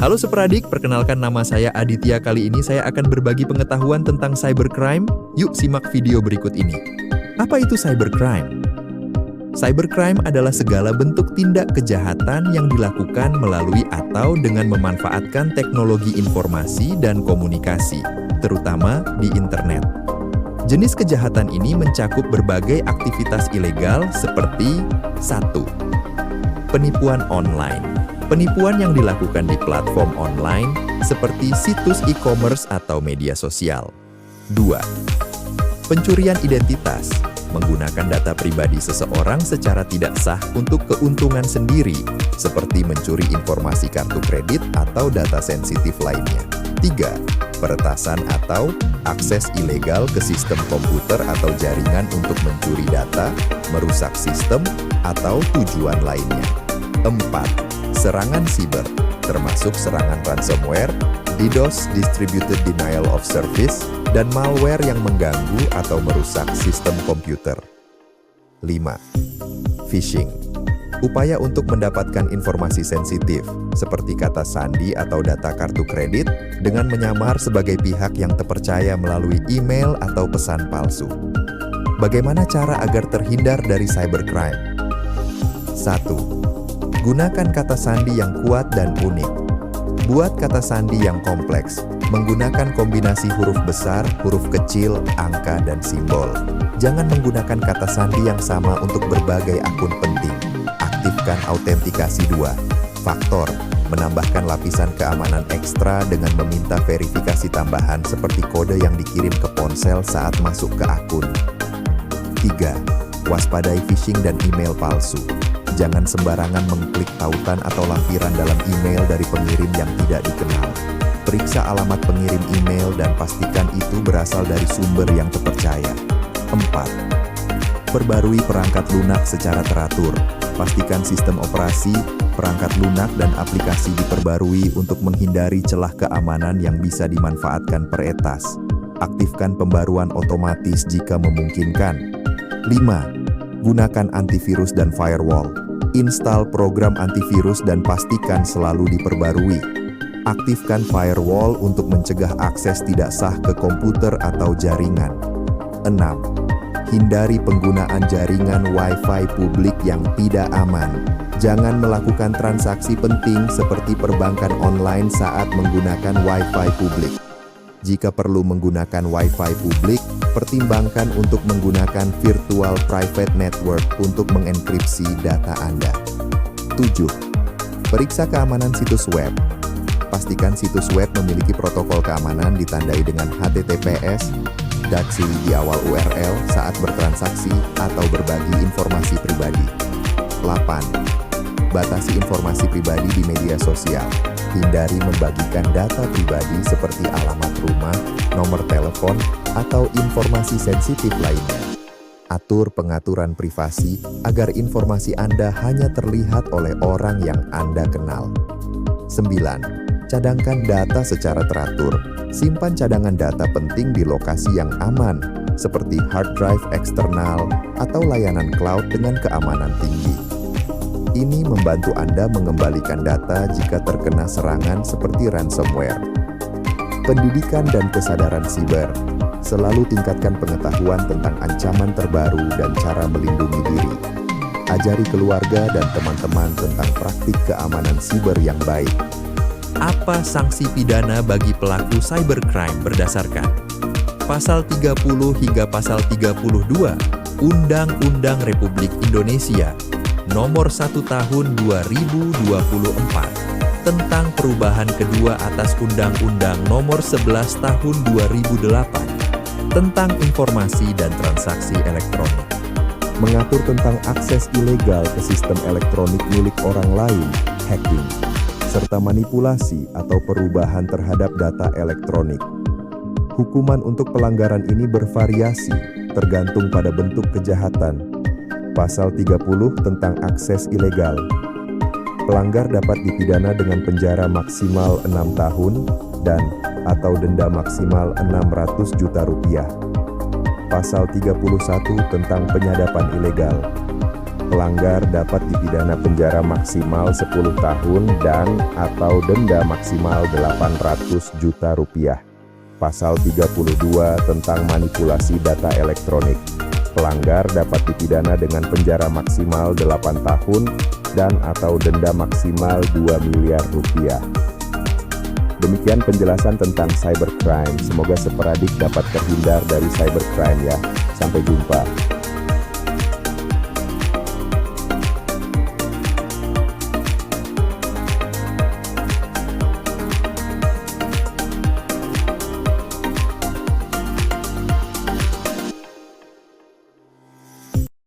Halo Superadik, perkenalkan nama saya Aditya. Kali ini saya akan berbagi pengetahuan tentang cybercrime. Yuk simak video berikut ini. Apa itu cybercrime? Cybercrime adalah segala bentuk tindak kejahatan yang dilakukan melalui atau dengan memanfaatkan teknologi informasi dan komunikasi, terutama di internet. Jenis kejahatan ini mencakup berbagai aktivitas ilegal seperti 1. Penipuan online. Penipuan yang dilakukan di platform online seperti situs e-commerce atau media sosial. 2. Pencurian identitas. Menggunakan data pribadi seseorang secara tidak sah untuk keuntungan sendiri, seperti mencuri informasi kartu kredit atau data sensitif lainnya. 3. Peretasan atau akses ilegal ke sistem komputer atau jaringan untuk mencuri data, merusak sistem, atau tujuan lainnya. 4. Serangan siber, termasuk serangan ransomware, DDoS (Distributed Denial of Service), dan malware yang mengganggu atau merusak sistem komputer. 5. Phishing, upaya untuk mendapatkan informasi sensitif, seperti kata sandi atau data kartu kredit, dengan menyamar sebagai pihak yang terpercaya melalui email atau pesan palsu. Bagaimana cara agar terhindar dari cybercrime? 1. Gunakan kata sandi yang kuat dan unik. Buat kata sandi yang kompleks, menggunakan kombinasi huruf besar, huruf kecil, angka, dan simbol. Jangan menggunakan kata sandi yang sama untuk berbagai akun penting. Aktifkan autentikasi 2 faktor, menambahkan lapisan keamanan ekstra dengan meminta verifikasi tambahan seperti kode yang dikirim ke ponsel saat masuk ke akun. 3. Waspadai phishing dan email palsu. Jangan sembarangan mengklik tautan atau lampiran dalam email dari pengirim yang tidak dikenal. Periksa alamat pengirim email dan pastikan itu berasal dari sumber yang terpercaya. 4. Perbarui perangkat lunak secara teratur. Pastikan sistem operasi, perangkat lunak, dan aplikasi diperbarui untuk menghindari celah keamanan yang bisa dimanfaatkan peretas. Aktifkan pembaruan otomatis jika memungkinkan. 5. Gunakan antivirus dan firewall. Install program antivirus dan pastikan selalu diperbarui. Aktifkan firewall untuk mencegah akses tidak sah ke komputer atau jaringan. 6. Hindari penggunaan jaringan Wi-Fi publik yang tidak aman. Jangan melakukan transaksi penting seperti perbankan online saat menggunakan Wi-Fi publik. Jika perlu menggunakan Wi-Fi publik, pertimbangkan untuk menggunakan virtual private network untuk mengenkripsi data Anda. 7. Periksa keamanan situs web. Pastikan situs web memiliki protokol keamanan ditandai dengan HTTPS, di awal URL saat bertransaksi atau berbagi informasi pribadi. 8. Batasi informasi pribadi di media sosial. Hindari membagikan data pribadi seperti alamat rumah, nomor telepon, atau informasi sensitif lainnya. Atur pengaturan privasi agar informasi Anda hanya terlihat oleh orang yang Anda kenal. 9. Cadangkan data secara teratur. Simpan cadangan data penting di lokasi yang aman, seperti hard drive eksternal atau layanan cloud dengan keamanan tinggi. Ini membantu Anda mengembalikan data jika terkena serangan seperti ransomware. Pendidikan dan kesadaran siber. Selalu tingkatkan pengetahuan tentang ancaman terbaru dan cara melindungi diri. Ajari keluarga dan teman-teman tentang praktik keamanan siber yang baik. Apa sanksi pidana bagi pelaku cybercrime berdasarkan Pasal 30 hingga Pasal 32 Undang-Undang Republik Indonesia Nomor 1 Tahun 2024 tentang perubahan kedua atas Undang-Undang Nomor 11 Tahun 2008 tentang informasi dan transaksi elektronik. Mengatur tentang akses ilegal ke sistem elektronik milik orang lain, hacking, serta manipulasi atau perubahan terhadap data elektronik. Hukuman untuk pelanggaran ini bervariasi, tergantung pada bentuk kejahatan. Pasal 30 tentang akses ilegal. Pelanggar dapat dipidana dengan penjara maksimal 6 tahun dan atau denda maksimal 600 juta rupiah. Pasal 31 tentang penyadapan ilegal. Pelanggar dapat dipidana penjara maksimal 10 tahun dan atau denda maksimal 800 juta rupiah. Pasal 32 tentang manipulasi data elektronik. Pelanggar dapat dipidana dengan penjara maksimal 8 tahun dan atau denda maksimal 2 miliar rupiah. Demikian penjelasan tentang cybercrime. Semoga seperadik dapat terhindar dari cybercrime ya. Sampai jumpa.